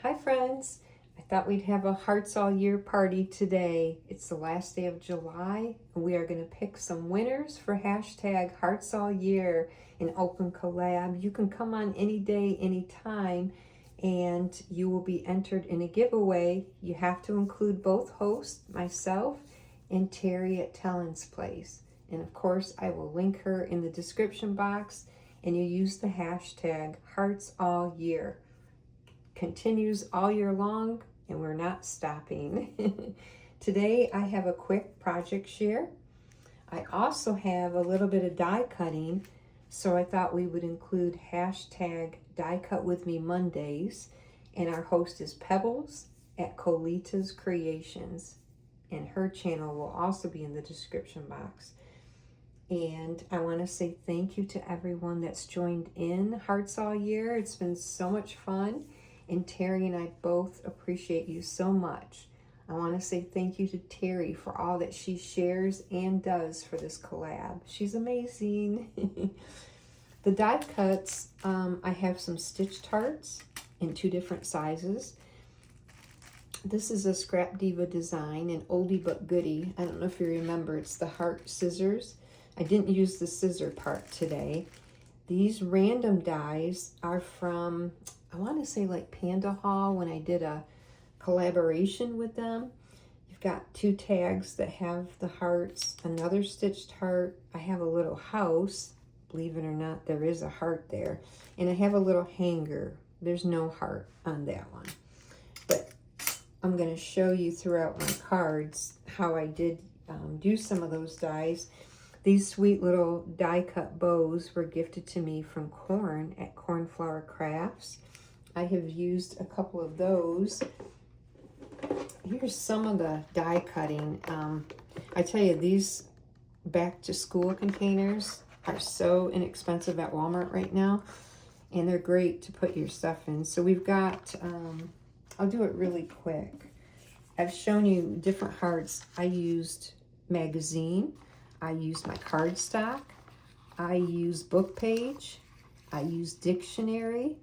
Hi friends, I thought we'd have a Hearts All Year party today. It's the last day of July and we are going to pick some winners for hashtag Hearts All Year in open collab. You can come on any day, any time, and you will be entered in a giveaway. You have to include both hosts, myself and Terry at Talon's Place. And of course, I will link her in the description box, and you use the hashtag Hearts All Year. Continues all year long and we're not stopping. Today I have a quick project share. I also have a little bit of die cutting, so I thought we would include hashtag Die Cut With Me Mondays, and our host is Pebbles at Colita's Creations, and her channel will also be in the description box. And I want to say thank you to everyone that's joined in Hearts All Year. It's been so much fun. And Terry and I both appreciate you so much. I want to say thank you to Terry for all that she shares and does for this collab. She's amazing. The die cuts, I have some stitched hearts in 2 different sizes. This is a Scrap Diva design, an oldie but goodie. I don't know if you remember, it's the heart scissors. I didn't use the scissor part today. These random dies are from, I want to say like Panda Haul, when I did a collaboration with them. You've got 2 tags that have the hearts, another stitched heart. I have a little house. Believe it or not, there is a heart there. And I have a little hanger. There's no heart on that one. But I'm going to show you throughout my cards how I did do some of those dies. These sweet little die cut bows were gifted to me from Corn at Cornflower Crafts. I have used a couple of those. Here's some of the die cutting. I tell you, these back to school containers are so inexpensive at Walmart right now, and they're great to put your stuff in. So we've got, I'll do it really quick. I've shown you different hearts. I used magazine. I used my cardstock. I used book page. I used dictionary.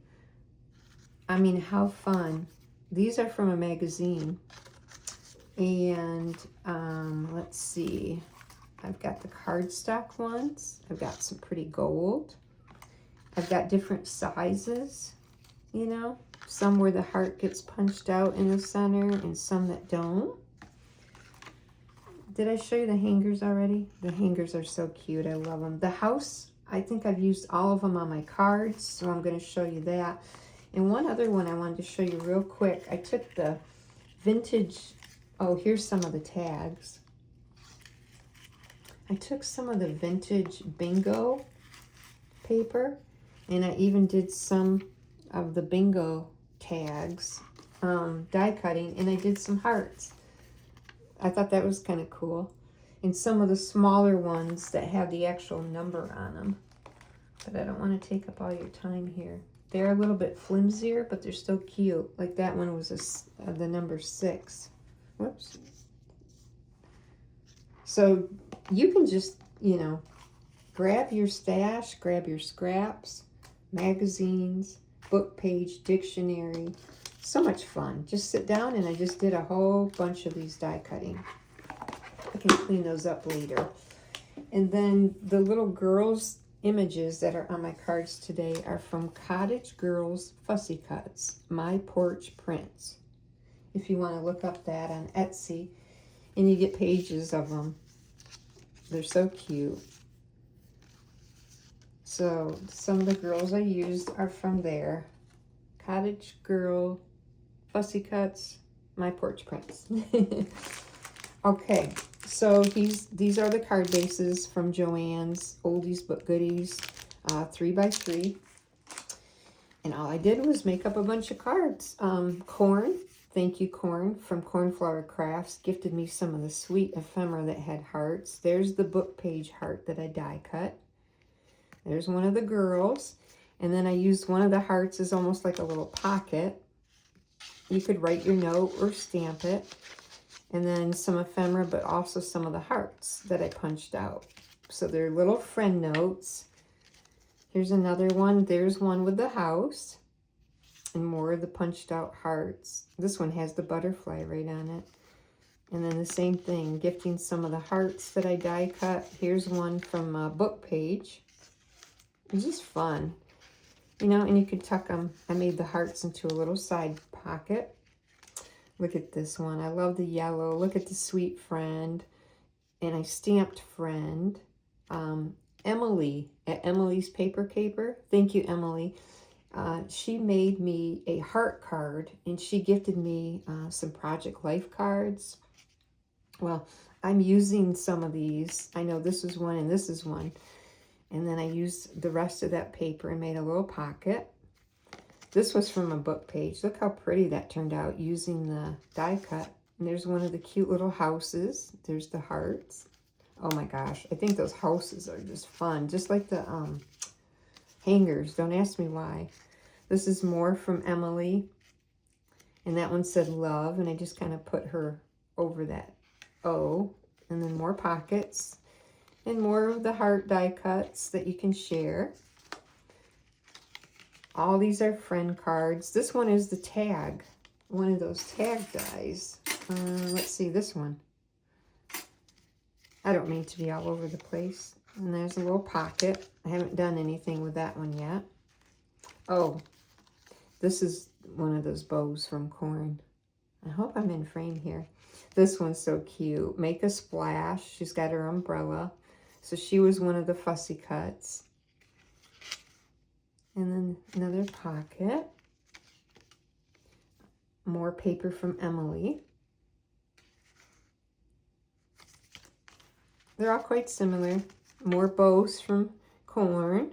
I mean, how fun. These are from a magazine. And let's see. I've got the cardstock ones. I've got some pretty gold. I've got different sizes, you know. Some where the heart gets punched out in the center and some that don't. Did I show you the hangers already? The hangers are so cute. I love them. The house, I think I've used all of them on my cards, so I'm going to show you that. And one other one I wanted to show you real quick. I took the vintage, oh, here's some of the tags. I took some of the vintage bingo paper, and I even did some of the bingo tags, die cutting, and I did some hearts. I thought that was kind of cool. And some of the smaller ones that have the actual number on them. But I don't want to take up all your time here. They're a little bit flimsier, but they're still cute. Like that one was the number 6. Whoops. So you can just, you know, grab your stash, grab your scraps, magazines, book page, dictionary. So much fun. Just sit down, and I just did a whole bunch of these die cutting. I can clean those up later. And then the little girls images that are on my cards today are from Cottage Girls Fussy Cuts, My Porch Prints. If you want to look up that on Etsy, and you get pages of them. They're so cute. So some of the girls I used are from there. Cottage Girl Fussy Cuts, My Porch Prints. Okay, so these are the card bases from Joann's Oldies But Goodies, 3x3. And all I did was make up a bunch of cards. Corn, thank you Corn, from Cornflower Crafts, gifted me some of the sweet ephemera that had hearts. There's the book page heart that I die cut. There's one of the girls. And then I used one of the hearts as almost like a little pocket. You could write your note or stamp it. And then some ephemera, but also some of the hearts that I punched out. So they're little friend notes. Here's another one. There's one with the house. And more of the punched out hearts. This one has the butterfly right on it. And then the same thing, gifting some of the hearts that I die cut. Here's one from a book page. It's just fun. You know, and you could tuck them. I made the hearts into a little side pocket. Look at this one. I love the yellow. Look at the sweet friend. And I stamped friend. Emily at Emily's Paper Caper. Thank you, Emily. She made me a heart card, and she gifted me some Project Life cards. Well, I'm using some of these. I know this is one and this is one. And then I used the rest of that paper and made a little pocket. This was from a book page. Look how pretty that turned out using the die cut. And there's one of the cute little houses. There's the hearts. Oh my gosh, I think those houses are just fun. Just like the hangers. Don't ask me why. This is more from Emily. And that one said love. And I just kind of put her over that O. And then more pockets. And more of the heart die cuts that you can share. All these are friend cards. This one is the tag. One of those tag dies. Let's see this one. I don't mean to be all over the place. And there's a little pocket. I haven't done anything with that one yet. Oh, this is one of those bows from Corn. I hope I'm in frame here. This one's so cute. Make a splash. She's got her umbrella. So she was one of the fussy cuts. And then another pocket. More paper from Emily. They're all quite similar. More bows from Corn.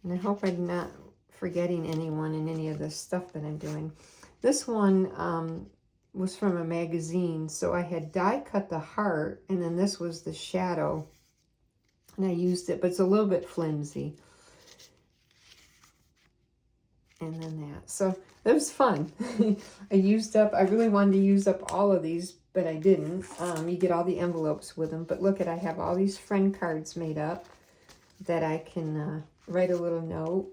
And I hope I'm not forgetting anyone in any of this stuff that I'm doing. This one was from a magazine. So I had die cut the heart. And then this was the shadow. And I used it, but it's a little bit flimsy. And then that. So it was fun. I really wanted to use up all of these, but I didn't. You get all the envelopes with them. But look at, I have all these friend cards made up that I can write a little note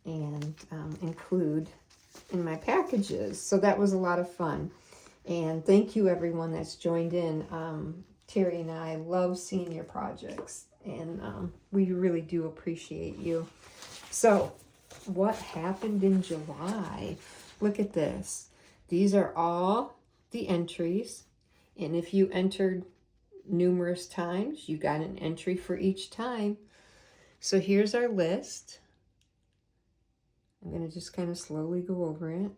and include in my packages. So that was a lot of fun. And thank you everyone that's joined in. Terry and I love seeing your projects. And we really do appreciate you. So what happened in July? Look at this. These are all the entries. And if you entered numerous times, you got an entry for each time. So here's our list. I'm going to just kind of slowly go over it.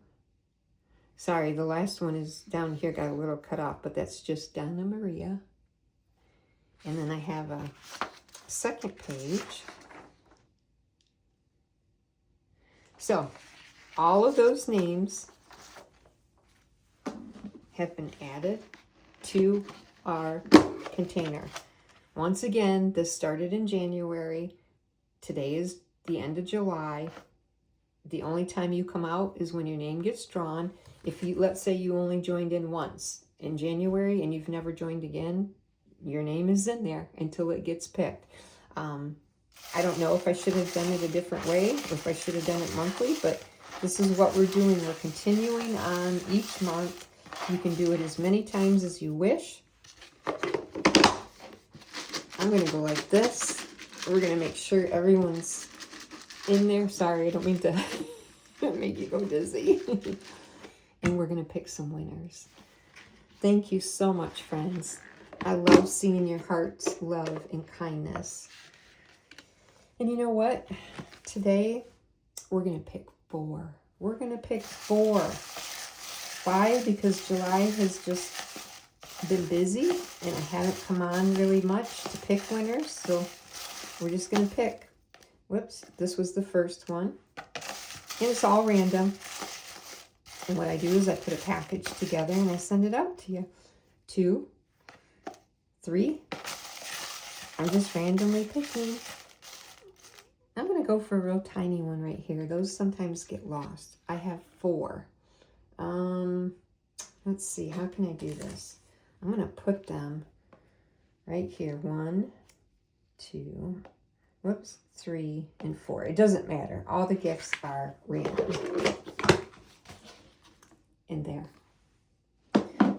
Sorry, the last one is down here, got a little cut off, but that's just Donna Maria. And then I have a second page. So, all of those names have been added to our container. Once again, this started in January. Today is the end of July. The only time you come out is when your name gets drawn. If you, let's say you only joined in once in January and you've never joined again, your name is in there until it gets picked. I don't know if I should have done it a different way, or if I should have done it monthly, but this is what we're doing. We're continuing on each month. You can do it as many times as you wish. I'm going to go like this. We're going to make sure everyone's in there. Sorry, I don't mean to make you go dizzy. And we're going to pick some winners. Thank you so much, friends. I love seeing your hearts, love, and kindness. And you know what? Today, we're going to pick 4. We're going to pick 4. Why? Because July has just been busy, and I haven't come on really much to pick winners. So we're just going to pick. Whoops, this was the first one. And it's all random. And what I do is I put a package together and I send it out to you. 2, 3. I'm just randomly picking. I'm going to go for a real tiny one right here. Those sometimes get lost. I have 4. Let's see. How can I do this? I'm going to put them right here. 1, 2. Whoops, 3 and 4. It doesn't matter. All the gifts are random in there.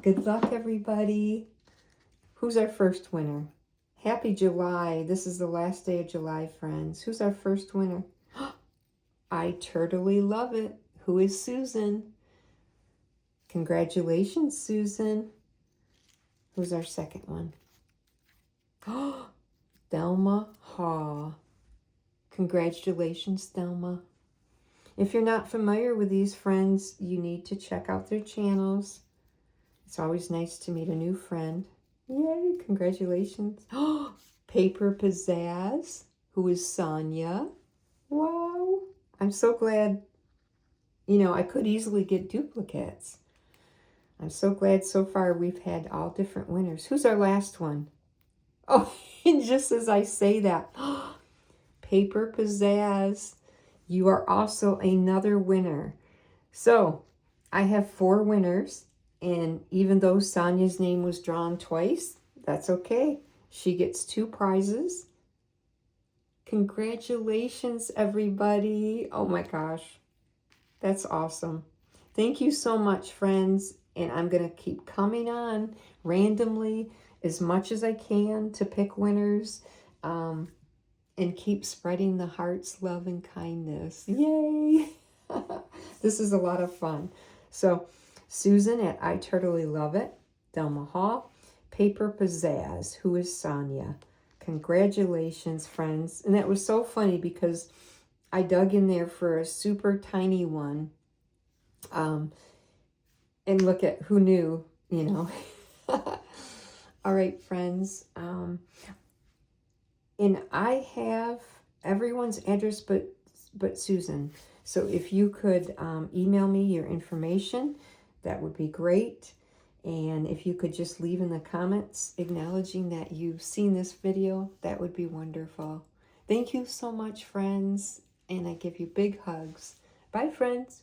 Good luck, everybody. Who's our first winner? Happy July. This is the last day of July, friends. Who's our first winner? I totally love it. Who is Susan? Congratulations, Susan. Who's our second one? Oh, Thelma Haw. Congratulations, Thelma. If you're not familiar with these friends, you need to check out their channels. It's always nice to meet a new friend. Yay, congratulations. Oh, Paper Pizzazz, who is Sonia. Wow. I'm so glad, you know, I could easily get duplicates. I'm so glad so far we've had all different winners. Who's our last one? Oh, and just as I say that, Paper Pizzazz, you are also another winner. So I have 4 winners, and even though Sonia's name was drawn twice, that's okay. She gets 2 prizes. Congratulations, everybody. Oh my gosh, that's awesome. Thank you so much, friends. And I'm going to keep coming on randomly as much as I can to pick winners, and keep spreading the hearts, love, and kindness. Yay! This is a lot of fun. So, Susan at I Totally Love It, Thelma Hall, Paper Pizzazz, who is Sonia. Congratulations, friends. And that was so funny because I dug in there for a super tiny one. And look at who knew, you know. All right, friends. And I have everyone's address but Susan. So if you could email me your information, that would be great. And if you could just leave in the comments acknowledging that you've seen this video, that would be wonderful. Thank you so much, friends. And I give you big hugs. Bye, friends.